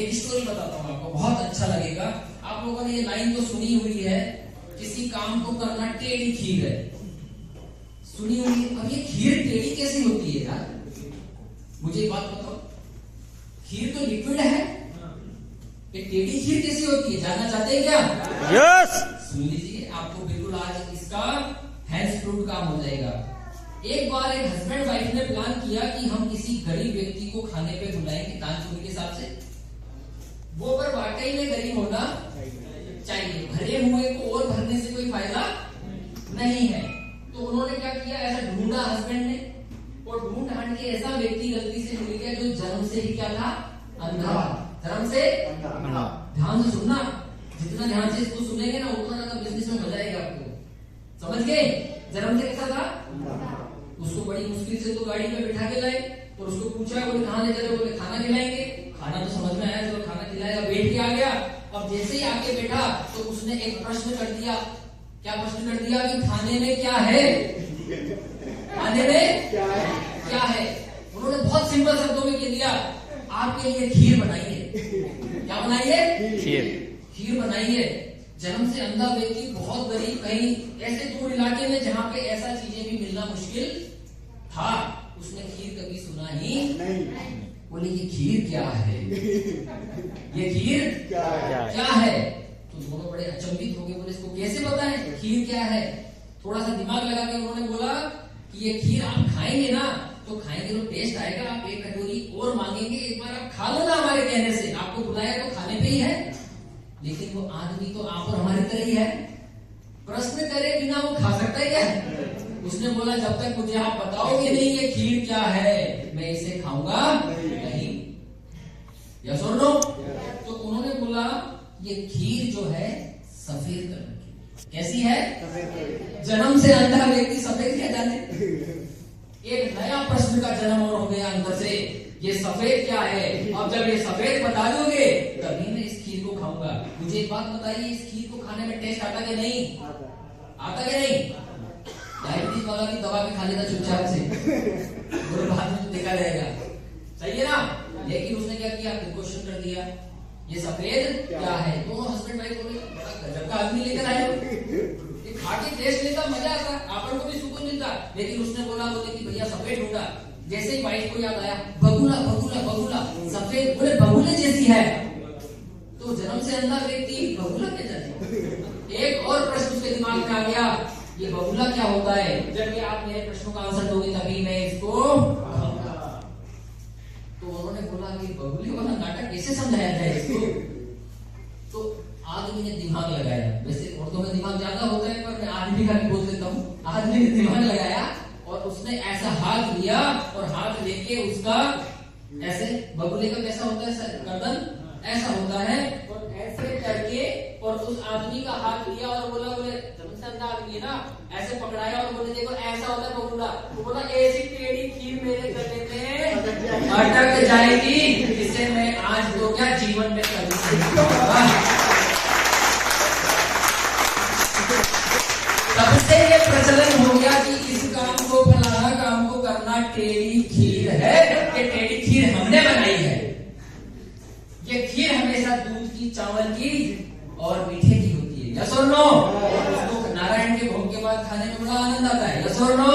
एक स्टोरी बताता हूँ आपको, बहुत अच्छा लगेगा। आप लोगों ने ये लाइन तो सुनी हुई है, किसी काम को करना टेढ़ी खीर है, सुनी हुई है। अब ये खीर टेढ़ी कैसी होती है यार, मुझे एक बात बताओ, खीर तो लिक्विड है, ये टेढ़ी खीर कैसी होती है, जानना चाहते हैं क्या? यस। सुन लीजिए, आपको बिल्कुल आज इसका हैंड्स फ्रूट काम हो जाएगा। एक बार एक हस्बैंड वाइफ ने प्लान किया कि हम किसी गरीब व्यक्ति को खाने पे बुलाएंगे दान पुण्य के हिसाब से। वो पर वाकई में गरीब होना चाहिए, भरे हुए को और भरने से कोई फायदा नहीं है। तो उन्होंने क्या किया, ऐसा ढूंढा हस्बैंड ने, और ढूंढ ढांड के ऐसा व्यक्ति गलती से मिल गया जो जन्म से ही क्या था, अंधा, जन्म से अंधा। ध्यान से सुनना, जितना ध्यान से इसको सुनेंगे ना उतना ज्यादा बिजनेस में मजा आएगा आपको, समझ गए? जन्म से कैसा था, उसको बड़ी मुश्किल से तो गाड़ी में बिठा के लाए और उसको पूछा, बोले कहाँ ले जा रहे हो, बोले खाना खिलाएंगे। खाना तो समझ में आया, चलो खाना खिलाएगा, बैठ के आ गया। अब जैसे ही आके बैठा तो उसने एक प्रश्न कर दिया। क्या प्रश्न कर दिया कि खाने में क्या है, खाने में क्या है। उन्होंने बहुत सिंपल शब्दों में कह दिया, आपके लिए खीर बनाइए। क्या बनाइए? खीर बनाइए। जन्म से अंधा व्यक्ति, बहुत गरीब, कहीं ऐसे दूर इलाके में जहाँ पे ऐसा चीजें भी मिलना मुश्किल था, उसने खीर कभी सुना ही नहीं। बोले ये खीर क्या है, ये खीर क्या है? तो दोनों बड़े अचंभित हो गए, बोले इसको कैसे बताएं खीर क्या है? थोड़ा सा दिमाग लगा के उन्होंने बोला कि ये खीर आप खाएंगे ना, तो खाएंगे तो टेस्ट आएगा, आप एक कटोरी और मांगेंगे, एक बार आप खा लो ना हमारे कहने से, आपको बुलाया तो खाने पे ही है। लेकिन वो आदमी तो आप और हमारी तरह ही है, प्रश्न करे बिना वो खा सकता है क्या? उसने बोला जब तक मुझे आप बताओगे नहीं ये खीर क्या है, मैं इसे खाऊंगा नहीं। यस और नो? तो उन्होंने बोला ये खीर जो है सफेद कलर की, कैसी है? जन्म से अंधा व्यक्ति सफेद क्या जाने। एक नया प्रश्न का जन्म और हो गया अंदर से, ये सफेद क्या है? अब जब ये सफेद बता दोगे तभी मैं इस खीर को खाऊंगा। मुझे एक बात बताइए, इस खीर को खाने में टेस्ट आता कि नहीं आता कि नहीं? डायबिटीज वाला की दवा भी खा लेता चुपचाप से, और बाद में तो देखा जाएगा, सही है ना? लेकिन उसने क्या किया, क्वेश्चन कर दिया ये सफेद क्या है। दोनों हस्बैंड वाइफ बोले बड़ा गजब का आदमी लेकर आए हो, ये खा के टेस्ट लेता, मजा आता, आपन को भी सुकून मिलता। लेकिन उसने बोला, बोले कि भैया सफेद ढूंढा। जैसे ही वाइफ को याद आया, बगुला बगुला बगुला सफेद, बोले बगुले जैसी है। तो जन्म से अंधा व्यक्ति बगुला क्या जाने। एक और प्रश्न उसके दिमाग में आ गया, ये बगुला क्या होता है? जब ये आप मेरे प्रश्नों का आंसर दोगे तभी मैं इसको खाऊंगा। तो उन्होंने बोला कि बगुले वाला नाटक कैसे समझाया जाए इसको? तो आदमी ने दिमाग लगाया, वैसे औरतों में दिमाग ज्यादा होता है पर मैं आदमी का भी बोल देता हूँ। आदमी ने दिमाग लगाया और उसने ऐसा हाथ लिया और हाथ लेके उसका ऐसे, बगुले का कैसा होता है सर, गर्दन ऐसा होता है, और ऐसे करके और उस आदमी का हाथ लिया और बोला, बोले जन्म से अंधा आदमी है ना, ऐसे पकड़ाया और बोले देखो ऐसा होता है बगुला। तो बोला ऐसी टेढ़ी खीर मेरे गले में अटक जाएगी, इसे मैं आज तो क्या जीवन में कभी नहीं खाऊंगा। तब से ये प्रचलन हो गया कि इस काम को, फलाना काम को करना टेढ़ी खीर है, कि टेढ़ी खीर हमने बनाई है। ये खीर हमेशा दूध की, चावल की और मीठे की होती है। यस और नो? नारायण के भोग के बाद खाने में बड़ा आनंद आता है। यस और नो?